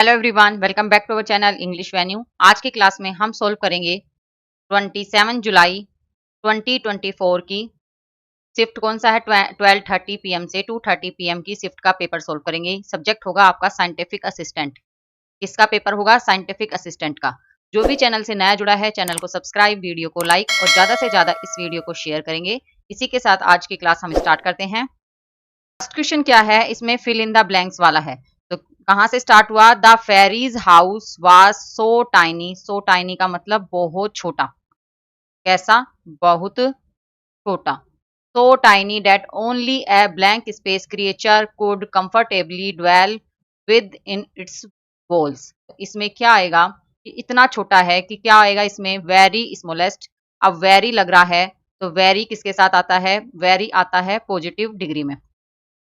Hello everyone, welcome back to our channel English venue. आज की class में हम सोल्व करेंगे 27 जुलाई 2024 की शिफ्ट कौन सा है 12:30 पीएम से 2:30 पीएम की शिफ्ट का पेपर सोल्व करेंगे। सब्जेक्ट होगा आपका साइंटिफिक असिस्टेंट। किसका पेपर होगा? साइंटिफिक असिस्टेंट का। जो भी चैनल से नया जुड़ा है चैनल को सब्सक्राइब, वीडियो को लाइक और ज्यादा से ज्यादा इस वीडियो को शेयर करेंगे। इसी के साथ आज की क्लास हम स्टार्ट करते हैं। फर्स्ट क्वेश्चन क्या है? इसमें फिल इन द ब्लैंक्स वाला है। तो कहां से स्टार्ट हुआ? The fairy's house was so tiny. So tiny का मतलब बहुत छोटा। कैसा? बहुत छोटा। So tiny that only a blank space creature could comfortably dwell within its walls. इसमें क्या आएगा कि इतना छोटा है कि क्या आएगा इसमें? Very smallest. अब वेरी लग रहा है तो वेरी किसके साथ आता है? वेरी आता है पॉजिटिव डिग्री में,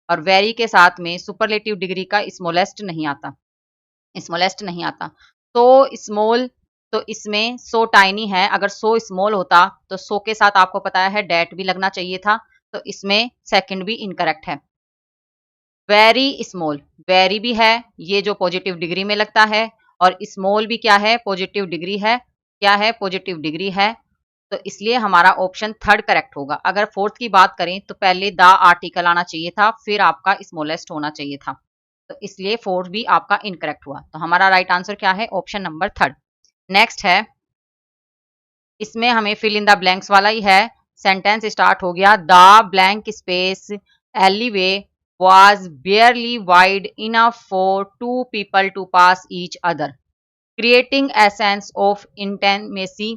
और वेरी के साथ में सुपरलेटिव डिग्री का स्मॉलेस्ट नहीं आता। स्मॉलेस्ट नहीं आता तो स्मॉल, तो इसमें सो टाइनी है। अगर सो स्मॉल होता तो सो के साथ आपको पता है डेट भी लगना चाहिए था, तो इसमें सेकंड भी इनकरेक्ट है। वेरी स्मॉल, वेरी भी है ये जो पॉजिटिव डिग्री में लगता है, और स्मॉल भी क्या है? पॉजिटिव डिग्री है। क्या है? पॉजिटिव डिग्री है। तो इसलिए हमारा ऑप्शन थर्ड करेक्ट होगा। अगर फोर्थ की बात करें तो पहले द आर्टिकल आना चाहिए था, फिर आपका स्मॉलेस्ट होना चाहिए था, तो इसलिए फोर्थ भी आपका इनकरेक्ट हुआ। तो हमारा राइट आंसर क्या है? Option number third. नेक्स्ट है, इसमें हमें फिल इन द ब्लैंक्स वाला ही है। सेंटेंस स्टार्ट हो गया, the blank space alleyway was barely wide enough for two people to pass each other, creating a sense of intimacy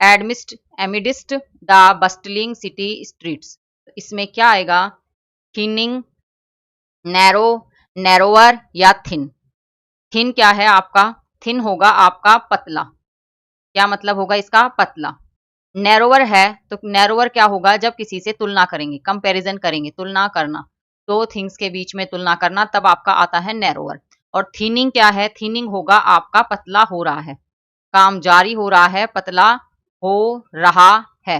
amidst the bustling city streets। इसमें क्या आएगा? Thinning, narrow, narrower या thin. Thin क्या है आपका? Thin होगा आपका पतला। क्या मतलब होगा इसका? पतला। नैरोवर है तो नैरोवर क्या होगा? जब किसी से तुलना करेंगे, कंपैरिजन करेंगे, तुलना करना, दो थिंग्स के बीच में तुलना करना, तब आपका आता है नैरोवर। और थीनिंग क्या है? थीनिंग होगा आपका पतला हो रहा है, काम जारी हो रहा है, पतला हो रहा है।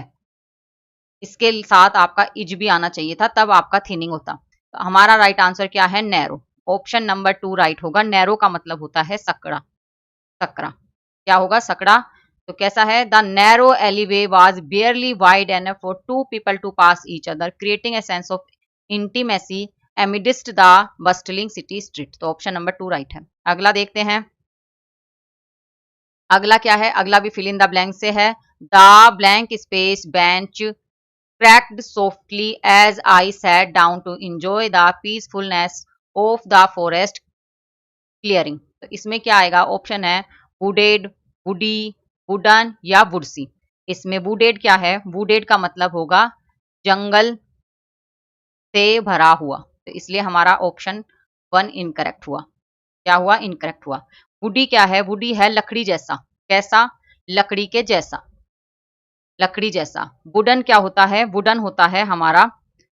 इसके साथ आपका इज भी आना चाहिए था, तब आपका थीनिंग होता। तो हमारा राइट आंसर क्या है? नैरो। ऑप्शन नंबर 2 राइट होगा। नैरो का मतलब होता है सकड़ा। सकड़ा क्या होगा? सकड़ा। तो कैसा है? The narrow alleyway was barely wide enough for two people to pass each other, creating a sense of intimacy amidst the bustling city street. तो ऑप्शन नंबर 2 राइट है। अगला देखते हैं, अगला क्या है? अगला भी फिल इन द ब्लैंक से है। The blank space bench cracked softly as I sat down to enjoy the peacefulness of the forest clearing। तो इसमें क्या आएगा? ऑप्शन है वुडेड, वुडी, वुडन या वुडसी। इसमें वुडेड क्या है? वुडेड का मतलब होगा जंगल से भरा हुआ, तो इसलिए हमारा ऑप्शन 1 इनकरेक्ट हुआ। क्या हुआ? इनकरेक्ट हुआ। वुडी क्या है? वुडी है लकड़ी जैसा। कैसा? लकड़ी के जैसा, लकड़ी जैसा। वुडन क्या होता है? वुडन होता है हमारा,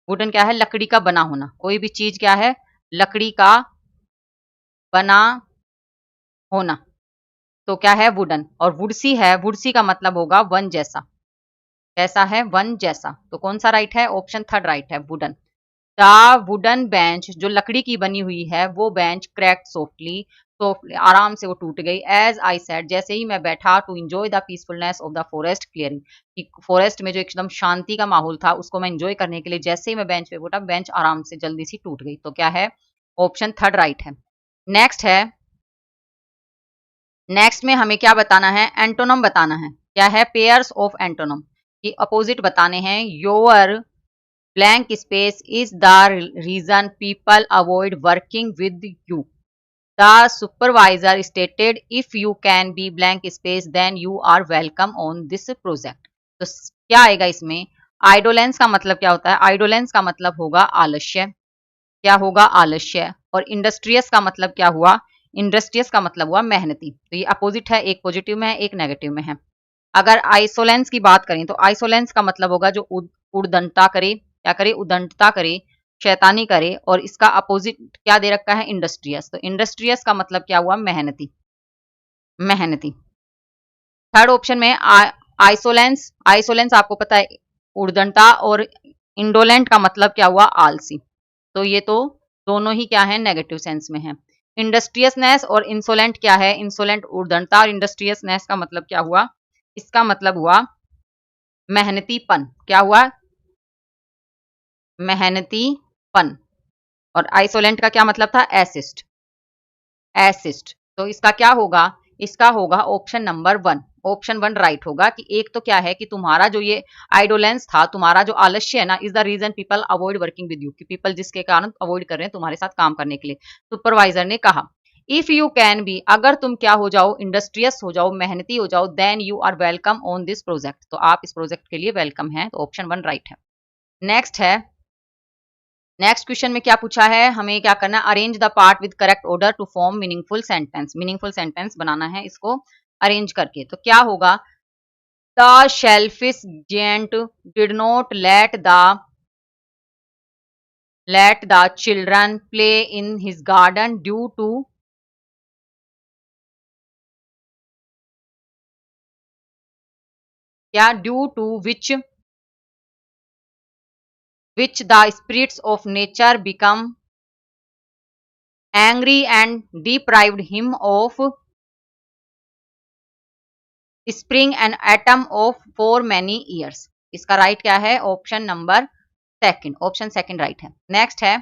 वुडन क्या है? लकड़ी का बना होना। कोई भी चीज क्या है? लकड़ी का बना होना, तो क्या है? वुडन। और वुडसी है, वुडसी का मतलब होगा वन जैसा। कैसा है? वन जैसा। तो कौन सा राइट है? ऑप्शन थर्ड राइट है, वुडन। द वुडन बेंच, जो लकड़ी की बनी हुई है वो बेंच क्रैक्ड सॉफ्टली, तो आराम से वो टूट गई। एज आई सेड, जैसे ही मैं बैठा, to enjoy the peacefulness of the forest clearing, forest में जो एकदम शांति का माहौल था उसको मैं इंजॉय करने के लिए जैसे ही मैं बेंच पे बैठा, बेंच आराम से जल्दी सी टूट गई। तो क्या है? ऑप्शन थर्ड राइट है। नेक्स्ट है, नेक्स्ट में हमें क्या बताना है? एंटोनम बताना है। क्या है? पेयर्स ऑफ एंटोनम, कि अपोजिट बताने हैं। Your blank space is the reason people avoid working with you, the supervisor stated, if you can be blank space then you are welcome on this project. तो क्या आएगा इसमें? आइडोलेंस का मतलब क्या होता है? आइडोलेंस का मतलब होगा आलस्य। क्या होगा? आलस्य। और इंडस्ट्रियस का मतलब क्या हुआ? इंडस्ट्रियस का मतलब हुआ मेहनती। तो ये अपोजिट है, एक पॉजिटिव में है, एक नेगेटिव में है। अगर आइसोलेंस की बात करें तो आइसोलेंस का मतलब होगा जो उद्दंडता करे। क्या करे? उद्दंडता करे, शैतानी करे। और इसका अपोजिट क्या दे रखा है? इंडस्ट्रियस। तो इंडस्ट्रियस का मतलब क्या हुआ? मेहनती, मेहनती। थर्ड ऑप्शन में आइसोलेंस, आइसोलेंस आपको पता है उद्दंडता, और इंडोलेंट का मतलब क्या हुआ? आलसी। तो ये तो दोनों ही क्या है? नेगेटिव सेंस में है। इंडस्ट्रियसनेस और इंसोलेंट क्या है? इंसोलेंट उद्दंडता और इंडस्ट्रियसनेस का मतलब क्या हुआ? इसका मतलब हुआ मेहनतीपन। क्या हुआ? मेहनतीपन। और आइसोलेंट का क्या मतलब था? एसिस्ट। एसिस्ट। तो इसका क्या होगा? इसका होगा ऑप्शन नंबर 1। ऑप्शन 1 राइट होगा कि एक तो क्या है कि तुम्हारा जो ये आइडोलेंस था, तुम्हारा जो आलस्य है ना, is the reason people avoid working with you, कि पीपल जिसके कारण अवॉइड कर रहे हैं तुम्हारे साथ काम करने के लिए। सुपरवाइजर ने कहा इफ यू कैन बी, अगर तुम क्या हो जाओ, इंडस्ट्रियस हो जाओ, मेहनती हो जाओ, then you are welcome on this project, तो आप इस प्रोजेक्ट के लिए वेलकम है। तो ऑप्शन 1 राइट है। नेक्स्ट है, नेक्स्ट क्वेश्चन में क्या पूछा है, हमें क्या करना है? Arrange the part with correct order to form meaningful sentence. Meaningful sentence बनाना है इसको अरेंज करके। तो क्या होगा? The selfish giant did not let the children play in his garden due to, क्या? Due to which the spirits of nature become angry and deprived him of spring and autumn of for many years. इसका right क्या है? Option number second. Option second right है। Next है,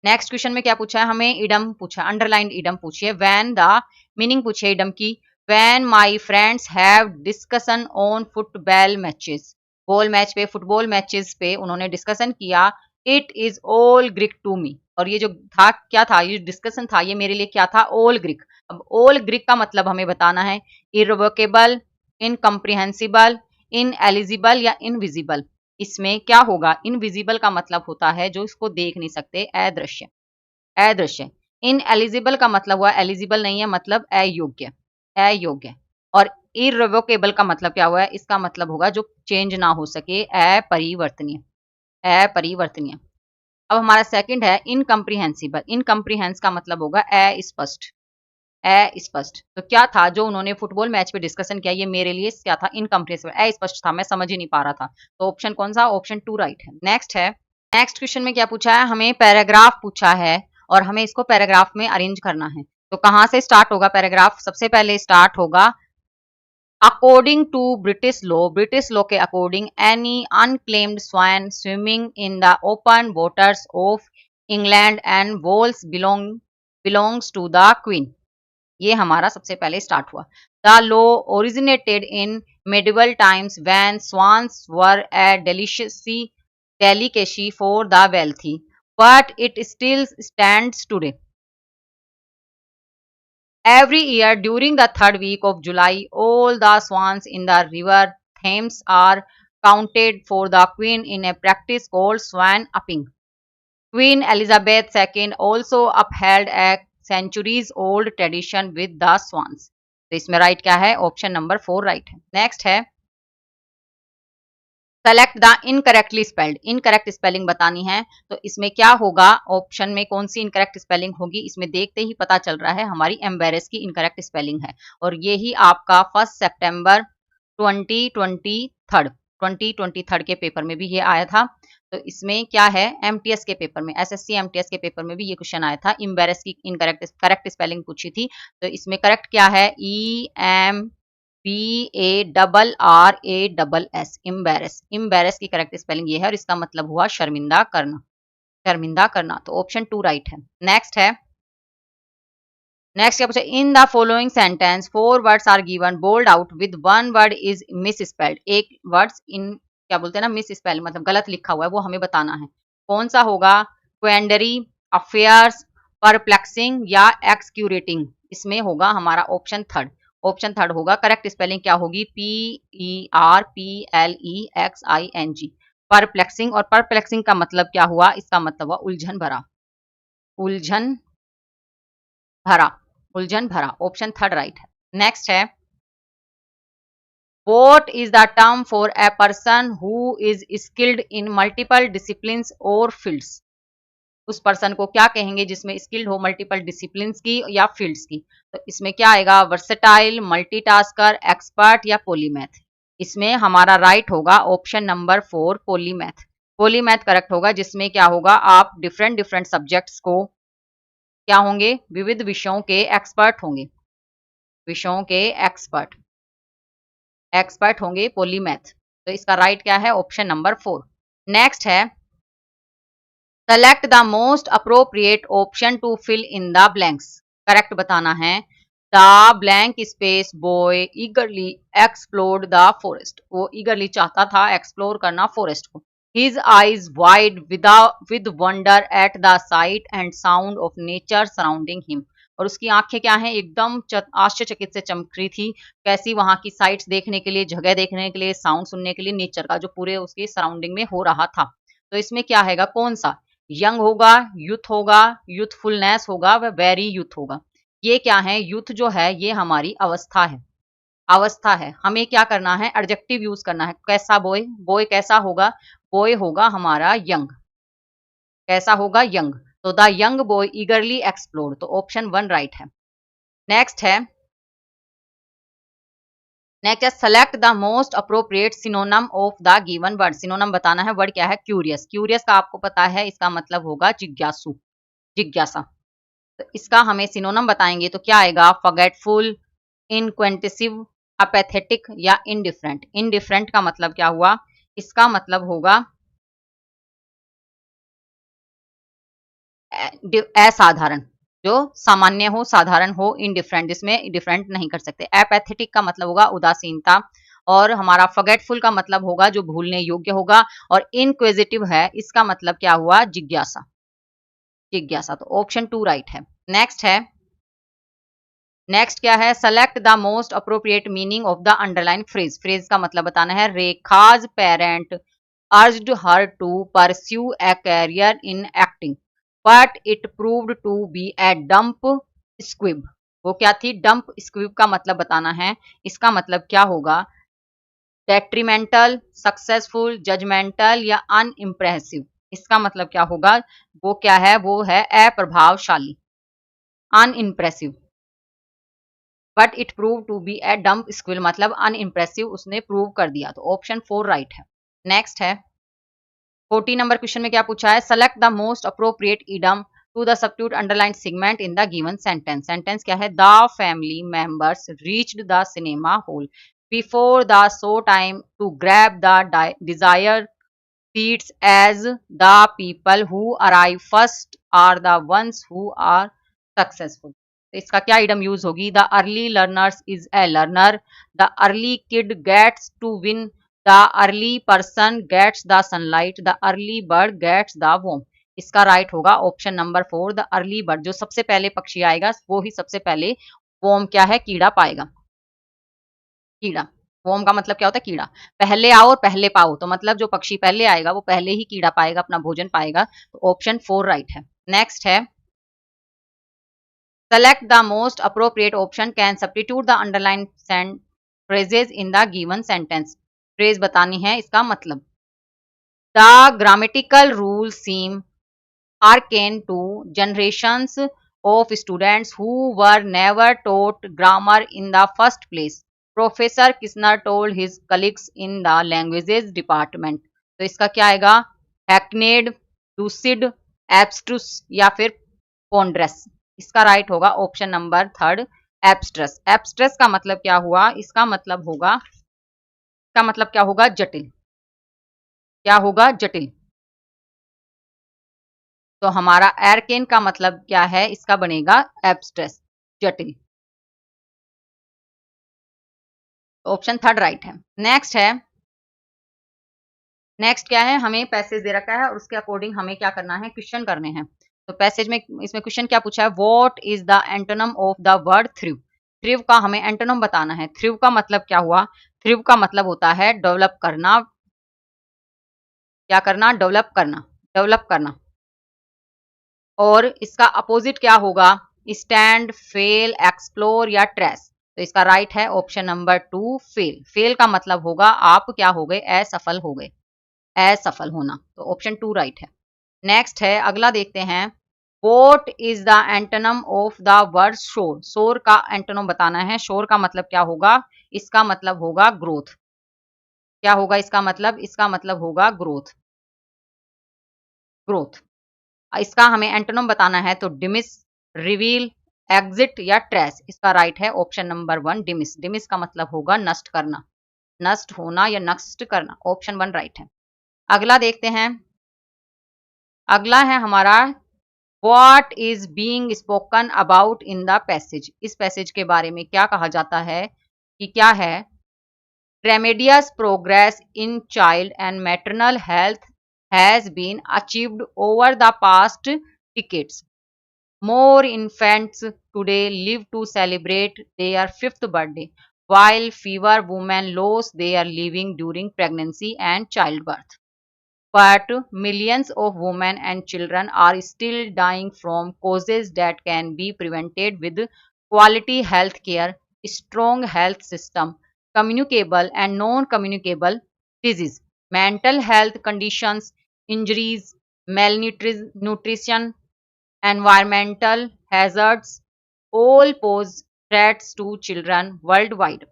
next question में क्या पूछा है हमें? इडम पूछा, अंडरलाइंड इडम पूछिए। व्हेन द मीनिंग पूछिए इडम की। When my friends have discussion on football matches, ball match पे, फुटबॉल मैचेस पे उन्होंने डिस्कशन किया। It is all Greek to me, और ये जो था क्या था, ये डिस्कशन था, ये मेरे लिए क्या था? All Greek. अब ऑल ग्रीक का मतलब हमें बताना है इरवोकेबल, इनकम्प्रिहेंसिबल, इनएलिजिबल या इनविजिबल। इसमें क्या होगा? इनविजिबल का मतलब होता है जो इसको देख नहीं सकते, अदृश्य। अदृश्य। इनएलिजिबल का मतलब हुआ एलिजिबल नहीं है, मतलब अयोग्य। अयोग्य। और इररिवोकेबल का मतलब क्या हुआ है? इसका मतलब होगा जो चेंज ना हो सके, अपरिवर्तनीय। अपरिवर्तनीय। अब हमारा सेकंड है इनकम्प्रिहेंसिबल। इनकम्प्रिहेंस का मतलब होगा अस्पष्ट। अस्पष्ट। तो क्या था जो उन्होंने फुटबॉल मैच पे डिस्कशन किया, ये मेरे लिए क्या था? इनकम्प्रिहेंसिबल, अस्पष्ट था, मैं समझ ही नहीं पा रहा था। तो ऑप्शन कौन सा? ऑप्शन 2 राइट है। नेक्स्ट है, नेक्स्ट क्वेश्चन में क्या पूछा है हमें? पैराग्राफ पूछा है और हमें इसको पैराग्राफ में अरेंज करना है। तो कहां से स्टार्ट होगा पैराग्राफ? सबसे पहले स्टार्ट होगा अकॉर्डिंग टू ब्रिटिश लॉ के according any unclaimed swan swimming in the open waters of England and Wales belongs to the queen. ये हमारा सबसे पहले स्टार्ट हुआ। The law originated in medieval times when swans were a delicacy for the wealthy, but it still stands today. Every year during the third week of July, all the swans in the river Thames are counted for the queen in a practice called swan upping. Queen Elizabeth II also upheld a centuries old tradition with the swans. तो इसमें right क्या है? Option number 4 right है। Next है select the incorrectly spelled. Incorrect spelling बतानी है, तो इसमें क्या होगा? ऑप्शन में कौन सी इनकरेक्ट स्पेलिंग होगी? इसमें देखते ही पता चल रहा है हमारी एम्बेरस की इनकरेक्ट स्पेलिंग है, और ये ही आपका 1 सितंबर 2023 के पेपर में भी ये आया था। तो इसमें क्या है? एमटीएस के पेपर में, एसएससी एमटीएस के पेपर में भी ये क्वेश्चन आया था, एम्बेरस की इनकरेक्ट करेक्ट स्पेलिंग पूछी थी। तो इसमें करेक्ट क्या है? EMBARRASS, इम्बेरस। इम्बेरस की करेक्ट स्पेलिंग ये है और इसका मतलब हुआ शर्मिंदा करना। शर्मिंदा करना। तो ऑप्शन 2 राइट है। नेक्स्ट है, नेक्स्ट क्या पूछा? In the following sentence 4 words are given bold out with 1 word is misspelled. एक वर्ड्स इन क्या बोलते हैं ना, मिस स्पेल, मतलब गलत लिखा हुआ है, वो हमें बताना है। कौन सा होगा? क्वेंडरी, अफेयर्स, परप्लेक्सिंग या एक्सक्यूरेटिंग। इसमें होगा हमारा ऑप्शन थर्ड। ऑप्शन थर्ड होगा। करेक्ट स्पेलिंग क्या होगी? PERPLEXING, perplexing. और परप्लेक्सिंग का मतलब क्या हुआ? इसका मतलब हुआ उलझन भरा। उलझन भरा। उलझन भरा। ऑप्शन थर्ड राइट है। नेक्स्ट है, What is the term for a person who is skilled in multiple disciplines or fields? उस पर्सन को क्या कहेंगे जिसमें स्किल्ड हो मल्टीपल डिसिप्लिन्स की या फील्ड्स की? तो इसमें क्या आएगा? वर्सेटाइल, मल्टीटास्कर, एक्सपर्ट या पॉलीमैथ। इसमें हमारा राइट होगा option number 4 polymath. Polymath correct होगा, जिसमें क्या होगा? आप डिफरेंट डिफरेंट सब्जेक्ट्स को क्या होंगे? विविध विषयों के एक्सपर्ट होंगे, विषयों के एक्सपर्ट होंगे, पॉलीमैथ। तो इसका राइट क्या है? Option number 4। नेक्स्ट है select the most appropriate option to fill in the blanks. Correct बताना है। The blank space boy eagerly explored the forest. वो ईगरली चाहता था एक्सप्लोर करना फॉरेस्ट को। His eyes wide with wonder at the sight and sound of nature surrounding him. और उसकी आंखें क्या है? एकदम आश्चर्यचकित से चमक रही थी। कैसी? वहां की साइट्स देखने के लिए, जगह देखने के लिए, साउंड सुनने के लिए, नेचर का जो पूरे उसके सराउंडिंग में हो रहा था। तो इसमें क्या है? कौन सा? यंग होगा, यूथ होगा, यूथफुलनेस होगा, वह वेरी यूथ होगा। ये क्या है? यूथ जो है ये हमारी अवस्था है, अवस्था है। हमें क्या करना है? एडजेक्टिव यूज करना है। कैसा बॉय? बॉय कैसा होगा? बॉय होगा हमारा यंग। कैसा होगा? यंग। तो द यंग बॉय ईगरली एक्सप्लोर, तो ऑप्शन 1 राइट है। नेक्स्ट है select the most appropriate synonym of the given word. Synonym बताना है। वर्ड क्या है? क्यूरियस। क्यूरियस का आपको पता है इसका मतलब होगा जिज्ञासु, जिज्ञासा। तो इसका हमें सिनोनम बताएंगे तो क्या आएगा? फॉरगेटफुल, इनक्वेंटिसिव, अपेथेटिक या इनडिफरेंट। इनडिफरेंट का मतलब क्या हुआ? इसका मतलब होगा असाधारण, जो सामान्य हो, साधारण हो। इनडिफरेंट, जिसमें डिफरेंट नहीं कर सकते। एपैथेटिक का मतलब होगा उदासीनता। और हमारा फॉरगेटफुल का मतलब होगा जो भूलने योग्य होगा। और इनक्विजिटिव है, इसका मतलब क्या हुआ? जिज्ञासा, जिज्ञासा। तो ऑप्शन 2 राइट है। नेक्स्ट है नेक्स्ट क्या है? Select the most appropriate meaning of the underline phrase. Phrase का मतलब बताना है। Rekha's parent urged her to pursue a career in acting but it proved to be a damp squib. वो क्या थी? डंप स्क्विब का मतलब बताना है। इसका मतलब क्या होगा? डेट्रीमेंटल, सक्सेसफुल, जजमेंटल या अनइम्प्रेसिव। इसका मतलब क्या होगा? वो क्या है? वो है अप्रभावशाली, unimpressive. But it prove to be a damp squib, मतलब अनइम्प्रेसिव, उसने प्रूव कर दिया। तो ऑप्शन 4 राइट है। नेक्स्ट है 40 नंबर क्वेश्चन में क्या पूछा है? Select the most appropriate idiom to the substitute underline segment in the given sentence. Sentence क्या है? The family members reached the cinema hall before the show time to grab the desire seats as the people who arrive first are the ones who are successful। तो इसका क्या idiom use होगी? The early learners is a learner, the early kid gets to win, the early person gets the sunlight, the early bird gets the worm. इसका right होगा option number 4, the early bird. जो सबसे पहले पक्षी आएगा वो ही सबसे पहले वॉर्म क्या है? कीड़ा पाएगा। कीड़ा, वॉर्म का मतलब क्या होता है? कीड़ा। पहले आओ और पहले पाओ, तो मतलब जो पक्षी पहले आएगा वो पहले ही कीड़ा पाएगा, अपना भोजन पाएगा। तो ऑप्शन 4 राइट है। नेक्स्ट है select the most appropriate option can substitute the underline phrases in the given sentence. Phrase बतानी है, इसका मतलब। The grammatical rule seem arcane to generations of students who were never taught grammar in the first place. Professor Kisner told his colleagues in the languages department. तो इसका क्या आएगा? hackneyed, lucid, abstruse या फिर ponderous। इसका right होगा option number 3 abstruse। abstruse का मतलब क्या हुआ? इसका मतलब क्या होगा? जटिल। क्या होगा? जटिल। तो हमारा एरकेन का मतलब क्या है? इसका बनेगा एब्स्ट्रेस, जटिल। ऑप्शन 3 राइट है। नेक्स्ट क्या है? हमें पैसेज दे रखा है और उसके अकॉर्डिंग हमें क्या करना है? क्वेश्चन करने हैं। तो पैसेज में इसमें क्वेश्चन क्या पूछा है? What is the antonym of the word thrive. Thrive का हमें एंटोनम बताना है। थ्रिव का मतलब क्या हुआ? थ्रिव का मतलब होता है डेवलप करना। क्या करना? डेवलप करना, डेवलप करना। और इसका अपोजिट क्या होगा? स्टैंड, फेल, एक्सप्लोर या ट्रेस। तो इसका राइट है ऑप्शन नंबर 2 फेल। फेल का मतलब होगा आप क्या हो गए? असफल हो गए, असफल होना। तो ऑप्शन 2 राइट है। नेक्स्ट है, अगला देखते हैं। What is the antonym of the word शोर। शोर का एंटोनम बताना है। शोर का मतलब क्या होगा? इसका मतलब होगा ग्रोथ। क्या होगा इसका मतलब? इसका मतलब होगा ग्रोथ, ग्रोथ। इसका हमें एंटोनम बताना है। तो डिमिस, रिवील, एग्जिट या ट्रेस। इसका राइट है ऑप्शन नंबर 1 डिमिस। डिमिस का मतलब होगा नष्ट करना, नष्ट होना या नष्ट करना। ऑप्शन 1 राइट है। अगला देखते हैं। अगला है हमारा what is being spoken about in the passage. इस पैसेज के बारे में क्या कहा जाता है कि क्या है? Tremendous progress in child and maternal health has been achieved over the past decades. More infants today live to celebrate their fifth birthday, while fewer women lose their living during pregnancy and childbirth. But millions of women and children are still dying from causes that can be prevented with quality health care, strong health system, communicable and non-communicable disease, mental health conditions, injuries, malnutrition, environmental hazards, all pose threats to children worldwide.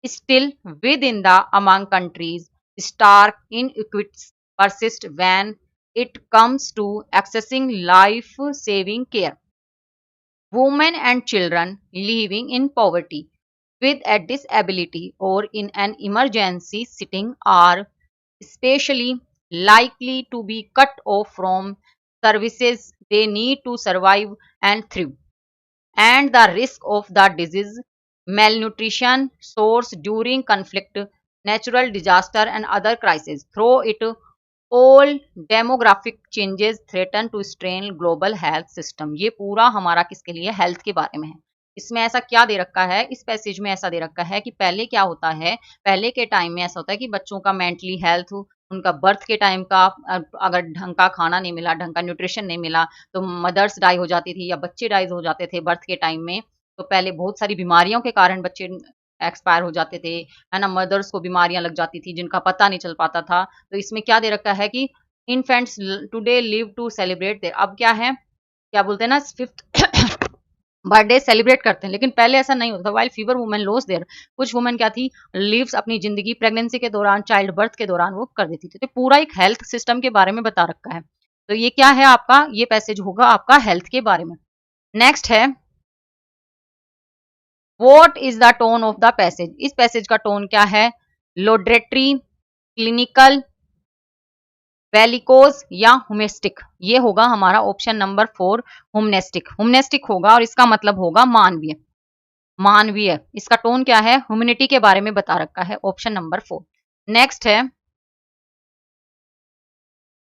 Still, within the among countries, stark inequities persist when it comes to accessing life-saving care. Women and children living in poverty with a disability or in an emergency setting are especially likely to be cut off from services they need to survive and thrive, and the risk of the disease, malnutrition soars during conflict, natural disaster, and other crises. Through it all, demographic changes threaten to strain global health system. ये पूरा हमारा किसके लिए? Health के बारे में है। इसमें ऐसा क्या दे रखा है? इस पैसेज में ऐसा दे रखा है कि पहले क्या होता है, पहले के टाइम में ऐसा होता है कि बच्चों का मेंटली हेल्थ, उनका बर्थ के टाइम का अगर ढंग का खाना नहीं मिला, ढंग का न्यूट्रिशन नहीं मिला, तो मदर्स डाई हो जाती थी या बच्चे डाई हो जाते थे बर्थ के टाइम में। तो पहले बहुत सारी बीमारियों के कारण बच्चे एक्सपायर हो जाते थे, है ना। मदर्स को बीमारियां लग जाती थी जिनका पता नहीं चल पाता था। तो इसमें क्या दे रखा है कि infants today live to celebrate their. अब क्या है, क्या बोलते हैं ना, फिफ्थ बर्थडे सेलिब्रेट करते हैं, लेकिन पहले ऐसा नहीं होता। While fewer women loss their, कुछ वुमेन क्या थी, लिव्स अपनी जिंदगी प्रेगनेंसी के दौरान, चाइल्ड बर्थ के दौरान वो कर देती थी। तो पूरा एक हेल्थ सिस्टम के बारे में बता रखा है। तो ये क्या है आपका, ये पैसेज होगा आपका हेल्थ के बारे में। नेक्स्ट है what is the tone of the passage. इस पैसेज का टोन क्या है? लोड्रेटरी, क्लिनिकल, बेलिकोज या हुमेस्टिक। ये होगा हमारा ऑप्शन नंबर 4 हुमनेस्टिक। हुमनेस्टिक होगा और इसका मतलब होगा मानवीय। मानवीय, इसका टोन क्या है? ह्यूमैनिटी के बारे में बता रखा है, ऑप्शन नंबर 4।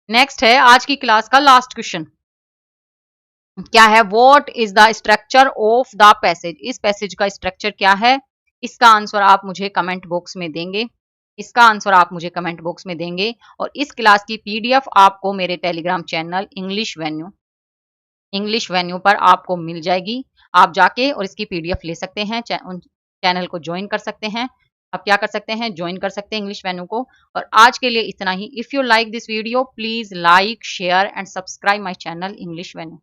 नेक्स्ट है आज की क्लास का लास्ट क्वेश्चन। क्या है? What is the structure of the passage. इस पैसेज का स्ट्रक्चर क्या है? इसका आंसर आप मुझे कमेंट बॉक्स में देंगे। इसका आंसर आप मुझे कमेंट बॉक्स में देंगे। और इस क्लास की पीडीएफ आपको मेरे टेलीग्राम चैनल इंग्लिश वेन्यू पर आपको मिल जाएगी। आप जाके और इसकी पीडीएफ ले सकते हैं, चैनल को ज्वाइन कर सकते हैं। आप क्या कर सकते हैं? ज्वाइन कर सकते हैं इंग्लिश वेन्यू को। और आज के लिए इतना ही। If you like this video please like, share and subscribe my channel English venue.